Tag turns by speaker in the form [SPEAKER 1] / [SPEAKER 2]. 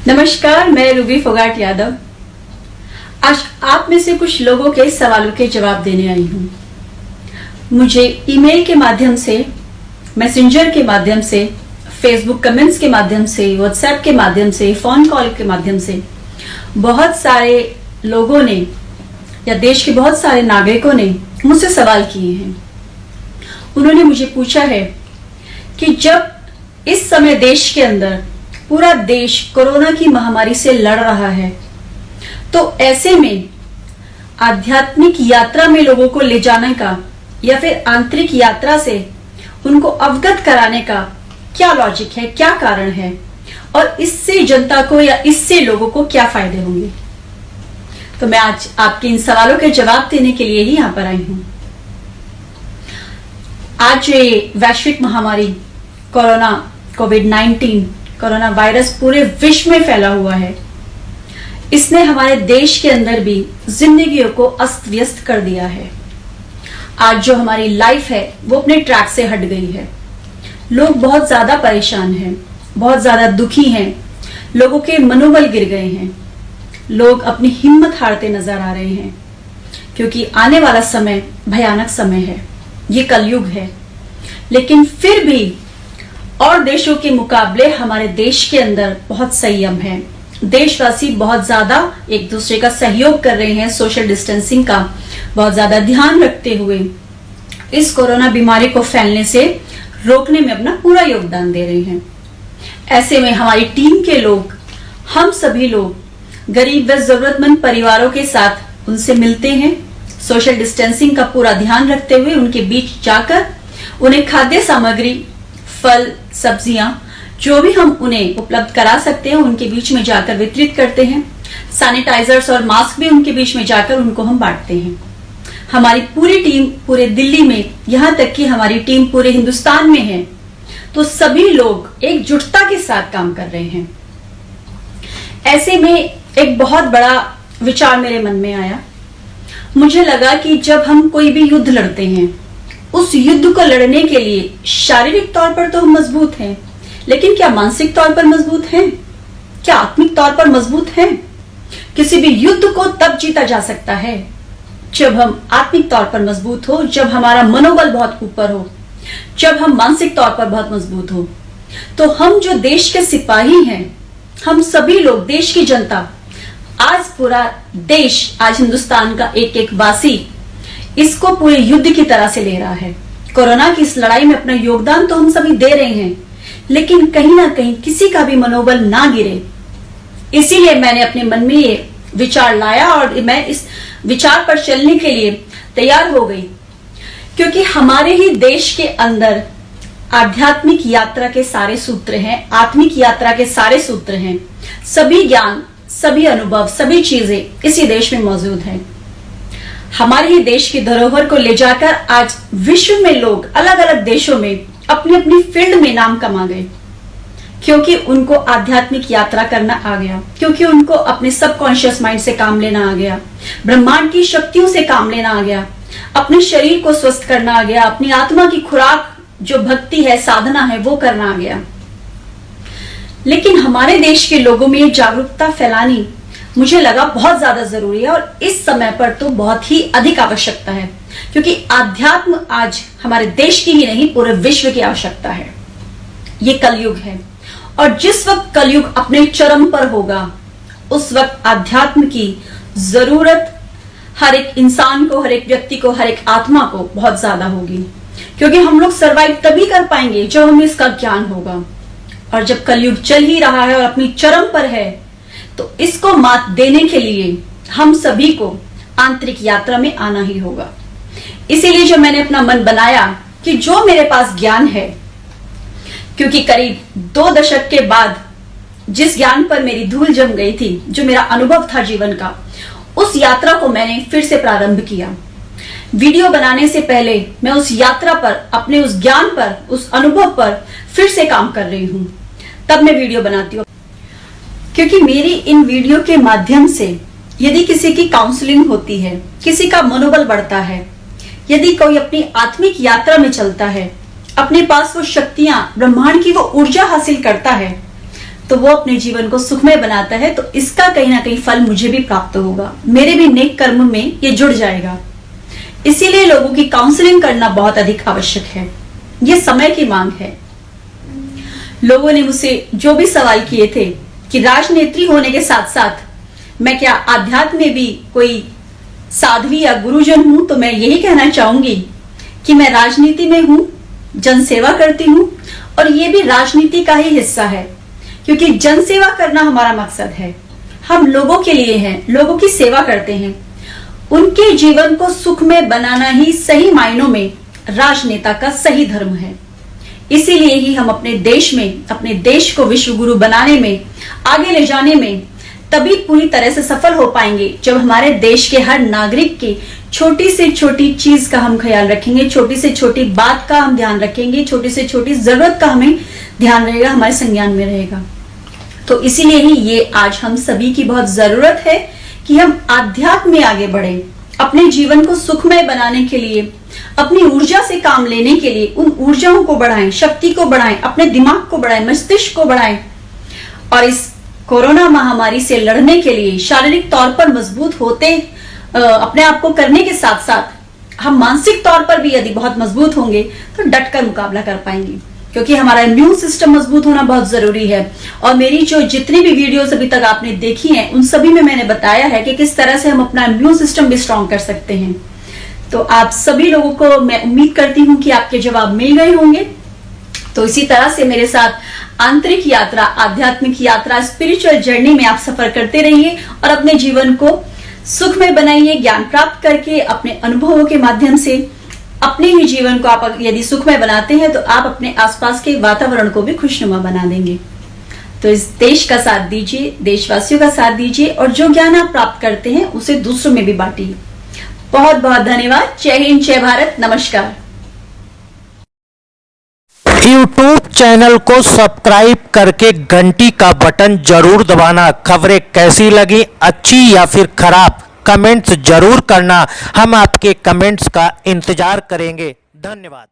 [SPEAKER 1] नमस्कार, मैं रूबी फोगाट यादव। आज आप में से कुछ लोगों के सवालों के जवाब देने आई हूं। मुझे ईमेल के माध्यम से, मैसेंजर के माध्यम से, फेसबुक कमेंट्स के माध्यम से, व्हाट्सएप के माध्यम से, फोन कॉल के माध्यम से बहुत सारे लोगों ने या देश के बहुत सारे नागरिकों ने मुझसे सवाल किए हैं। उन्होंने मुझे पूछा है कि जब इस समय देश के अंदर पूरा देश कोरोना की महामारी से लड़ रहा है, तो ऐसे में आध्यात्मिक यात्रा में लोगों को ले जाने का या फिर आंतरिक यात्रा से उनको अवगत कराने का क्या लॉजिक है, क्या कारण है और इससे जनता को या इससे लोगों को क्या फायदे होंगे। तो मैं आज आपके इन सवालों के जवाब देने के लिए ही यहां पर आई हूं। आज ये वैश्विक महामारी कोविड-19 कोरोना वायरस पूरे विश्व में फैला हुआ है। इसने हमारे देश के अंदर भी जिंदगियों को अस्त व्यस्त कर दिया है। आज जो हमारी लाइफ है वो अपने ट्रैक से हट गई है। लोग बहुत ज्यादा परेशान हैं, बहुत ज्यादा दुखी हैं, लोगों के मनोबल गिर गए हैं, लोग अपनी हिम्मत हारते नजर आ रहे हैं, क्योंकि आने वाला समय भयानक समय है, ये कलयुग है। लेकिन फिर भी और देशों के मुकाबले हमारे देश के अंदर बहुत संयम है। देशवासी बहुत ज्यादा एक दूसरे का सहयोग कर रहे हैं, सोशल डिस्टेंसिंग का बहुत ज्यादा ध्यान रखते हुए इस कोरोना बीमारी को फैलने से रोकने में अपना पूरा योगदान दे रहे हैं। ऐसे में हमारी टीम के लोग, हम सभी लोग गरीब व जरूरतमंद परिवारों के साथ उनसे मिलते हैं, सोशल डिस्टेंसिंग का पूरा ध्यान रखते हुए उनके बीच जाकर उन्हें खाद्य सामग्री, फल, सब्जियां जो भी हम उन्हें उपलब्ध करा सकते हैं उनके बीच में जाकर वितरित करते हैं। सैनिटाइजर्स और मास्क भी उनके बीच में जाकर उनको हम बांटते हैं। हमारी पूरी टीम पूरे दिल्ली में, यहां तक कि हमारी टीम पूरे हिंदुस्तान में है, तो सभी लोग एकजुटता के साथ काम कर रहे हैं। ऐसे में एक बहुत बड़ा विचार मेरे मन में आया। मुझे लगा कि जब हम कोई भी युद्ध लड़ते हैं, उस युद्ध को लड़ने के लिए शारीरिक तौर पर तो हम मजबूत हैं, लेकिन क्या मानसिक तौर पर मजबूत हैं? क्या आत्मिक तौर पर मजबूत हैं? किसी भी युद्ध को तब जीता जा सकता है जब हम आत्मिक तौर पर मजबूत हो, जब हमारा मनोबल बहुत ऊपर हो, जब हम मानसिक तौर पर बहुत मजबूत हो। तो हम जो देश के सिपाही हैं, हम सभी लोग, देश की जनता, आज पूरा देश, आज हिंदुस्तान का एक एक वासी इसको पूरे युद्ध की तरह से ले रहा है। कोरोना की इस लड़ाई में अपना योगदान तो हम सभी दे रहे हैं, लेकिन कहीं ना कहीं किसी का भी मनोबल ना गिरे, इसीलिए मैंने अपने मन में ये विचार लाया और मैं इस विचार पर चलने के लिए तैयार हो गई। क्योंकि हमारे ही देश के अंदर आध्यात्मिक यात्रा के सारे सूत्र हैं, आत्मिक यात्रा के सारे सूत्र हैं। सभी ज्ञान, सभी अनुभव, सभी चीजें इसी देश में मौजूद हैं। हमारे ही देश की धरोहर को ले जाकर आज विश्व में लोग अलग अलग देशों में अपनी अपनी फील्ड में नाम कमा गए, क्योंकि उनको आध्यात्मिक यात्रा करना आ गया, क्योंकि उनको अपने सबकॉन्शियस माइंड से काम लेना आ गया, ब्रह्मांड की शक्तियों से काम लेना आ गया, अपने शरीर को स्वस्थ करना आ गया, अपनी आत्मा की खुराक जो भक्ति है, साधना है, वो करना आ गया। लेकिन हमारे देश के लोगों में ये जागरूकता फैलानी मुझे लगा बहुत ज्यादा जरूरी है और इस समय पर तो बहुत ही अधिक आवश्यकता है, क्योंकि आध्यात्म आज हमारे देश की ही नहीं, पूरे विश्व की आवश्यकता है। ये कलयुग है और जिस वक्त कलयुग अपने चरम पर होगा, उस वक्त आध्यात्म की जरूरत हर एक इंसान को, हर एक व्यक्ति को, हर एक आत्मा को बहुत ज्यादा होगी। क्योंकि हम लोग सरवाइव तभी कर पाएंगे जब हमें इसका ज्ञान होगा। और जब कलयुग चल ही रहा है और अपनी चरम पर है, तो इसको मात देने के लिए हम सभी को आंतरिक यात्रा में आना ही होगा। इसीलिए जो मैंने अपना मन बनाया कि जो मेरे पास ज्ञान है, क्योंकि करीब 2 दशक के बाद जिस ज्ञान पर मेरी धूल जम गई थी, जो मेरा अनुभव था जीवन का, उस यात्रा को मैंने फिर से प्रारंभ किया। वीडियो बनाने से पहले मैं उस यात्रा पर, अपने उस ज्ञान पर, उस अनुभव पर फिर से काम कर रही हूं, तब मैं वीडियो बनाती हूँ। क्योंकि मेरी इन वीडियो के माध्यम से यदि किसी की काउंसलिंग होती है, किसी का मनोबल बढ़ता है, यदि कोई अपनी आत्मिक यात्रा में चलता है, अपने पास वो शक्तियां, ब्रह्मांड की वो ऊर्जा हासिल करता है, तो वो अपने जीवन को सुखमय बनाता है, तो इसका कहीं ना कहीं फल मुझे भी प्राप्त होगा, मेरे भी नेक कर्म में ये जुड़ जाएगा। इसीलिए लोगों की काउंसलिंग करना बहुत अधिक आवश्यक है, ये समय की मांग है। लोगों ने मुझसे जो भी सवाल किए थे कि राजनेत्री होने के साथ साथ मैं क्या आध्यात्म में भी कोई साध्वी या गुरुजन हूं, तो मैं यही कहना चाहूंगी कि मैं राजनीति में हूं, जनसेवा करती हूं, और ये भी राजनीति का ही हिस्सा है, क्योंकि जनसेवा करना हमारा मकसद है। हम लोगों के लिए हैं, लोगों की सेवा करते हैं, उनके जीवन को सुखमय बनाना ही सही मायनों में राजनेता का सही धर्म है। इसीलिए ही हम अपने देश में, अपने देश को विश्व गुरु बनाने में, आगे ले जाने में तभी पूरी तरह से सफल हो पाएंगे जब हमारे देश के हर नागरिक की छोटी से छोटी चीज का हम ख्याल रखेंगे, छोटी से छोटी बात का हम ध्यान रखेंगे, छोटी से छोटी जरूरत का हमें ध्यान रहेगा, हमारे संज्ञान में रहेगा। तो इसीलिए ही ये आज हम सभी की बहुत जरूरत है कि हम आध्यात्म में आगे बढ़े, अपने जीवन को सुखमय बनाने के लिए, अपनी ऊर्जा से काम लेने के लिए उन ऊर्जाओं को बढ़ाएं, शक्ति को बढ़ाएं, अपने दिमाग को बढ़ाएं, मस्तिष्क को बढ़ाएं, और इस कोरोना महामारी से लड़ने के लिए शारीरिक तौर पर मजबूत होते अपने आप को करने के साथ साथ हम मानसिक तौर पर भी यदि बहुत मजबूत होंगे तो डटकर मुकाबला कर पाएंगे, क्योंकि हमारा इम्यून सिस्टम मजबूत होना बहुत जरूरी है। और मेरी जो जितनी भी वीडियोस अभी तक आपने देखी हैं उन सभी में मैंने बताया है कि किस तरह से हम अपना इम्यून सिस्टम भी स्ट्रांग कर सकते हैं। तो आप सभी लोगों को मैं उम्मीद करती हूं कि आपके जवाब मिल गए होंगे। तो इसी तरह से मेरे साथ आंतरिक यात्रा, आध्यात्मिक यात्रा, स्पिरिचुअल जर्नी में आप सफर करते रहिए और अपने जीवन को सुखमय बनाइए, ज्ञान प्राप्त करके अपने अनुभवों के माध्यम से अपने ही जीवन को आप यदि सुखमय बनाते हैं तो आप अपने आसपास के वातावरण को भी खुशनुमा बना देंगे। तो इस देश का साथ दीजिए, देशवासियों का साथ दीजिए, और जो ज्ञान आप प्राप्त करते हैं उसे दूसरों में भी बांटिए। बहुत बहुत धन्यवाद। जय हिंद, जय भारत, नमस्कार।
[SPEAKER 2] YouTube चैनल को सब्सक्राइब करके घंटी का बटन जरूर दबाना। खबरें कैसी लगी, अच्छी या फिर खराब, कमेंट्स जरूर करना। हम आपके कमेंट्स का इंतजार करेंगे। धन्यवाद।